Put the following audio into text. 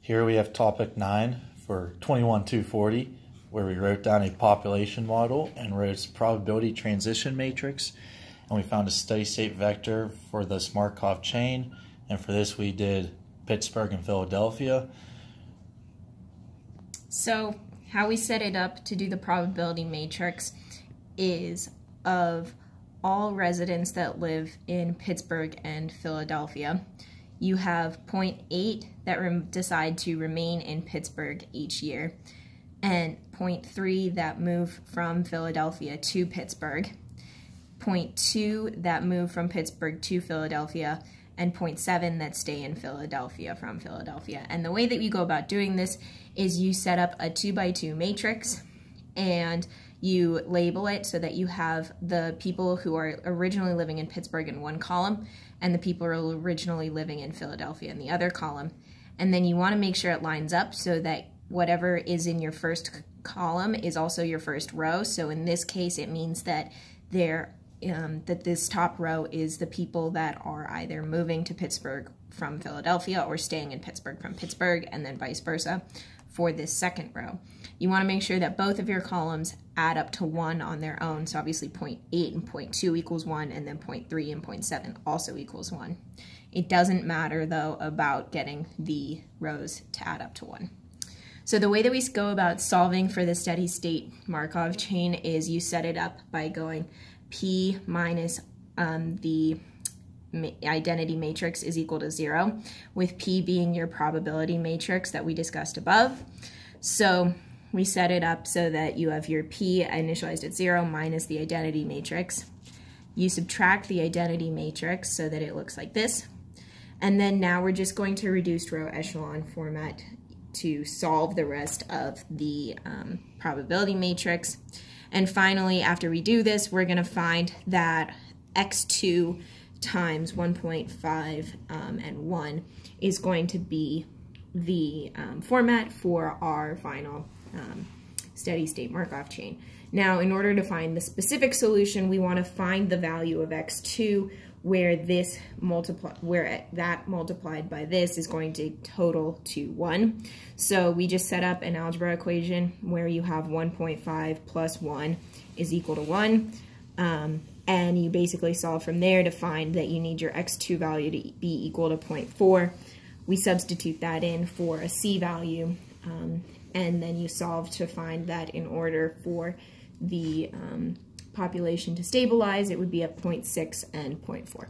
Here we have topic 9 for 21-240, where we wrote down a population model and wrote its probability transition matrix, and we found a steady state vector for this Markov chain, and for this we did Pittsburgh and Philadelphia. So how we set it up to do the probability matrix is of all residents that live in Pittsburgh and Philadelphia, you have 0.8 that decide to remain in Pittsburgh each year, and 0.3 that move from Philadelphia to Pittsburgh, 0.2 that move from Pittsburgh to Philadelphia, and 0.7 that stay in Philadelphia from Philadelphia. And the way that you go about doing this is you set up a 2x2 matrix and you label it so that you have the people who are originally living in Pittsburgh in one column and the people who are originally living in Philadelphia in the other column. And then you want to make sure it lines up so that whatever is in your first column is also your first row. So in this case, it means that that this top row is the people that are either moving to Pittsburgh from Philadelphia or staying in Pittsburgh from Pittsburgh, and then vice versa for this second row. You want to make sure that both of your columns add up to 1 on their own. So obviously 0.8 and 0.2 equals 1, and then 0.3 and 0.7 also equals 1. It doesn't matter, though, about getting the rows to add up to 1. So the way that we go about solving for the steady state Markov chain is you set it up by going P minus the identity matrix is equal to 0, with P being your probability matrix that we discussed above. So we set it up so that you have your P initialized at 0 minus the identity matrix. You subtract the identity matrix so that it looks like this. And then now we're just going to reduced row echelon format to solve the rest of the probability matrix. And finally, after we do this, we're going to find that x2 times 1.5 and 1 is going to be the format for our final steady state Markov chain. Now, in order to find the specific solution, we want to find the value of x2 where that multiplied by this is going to total to 1. So we just set up an algebra equation where you have 1.5 plus 1 is equal to 1. And you basically solve from there to find that you need your x2 value to be equal to 0.4. We substitute that in for a c value, and then you solve to find that in order for the population to stabilize, it would be at 0.6 and 0.4.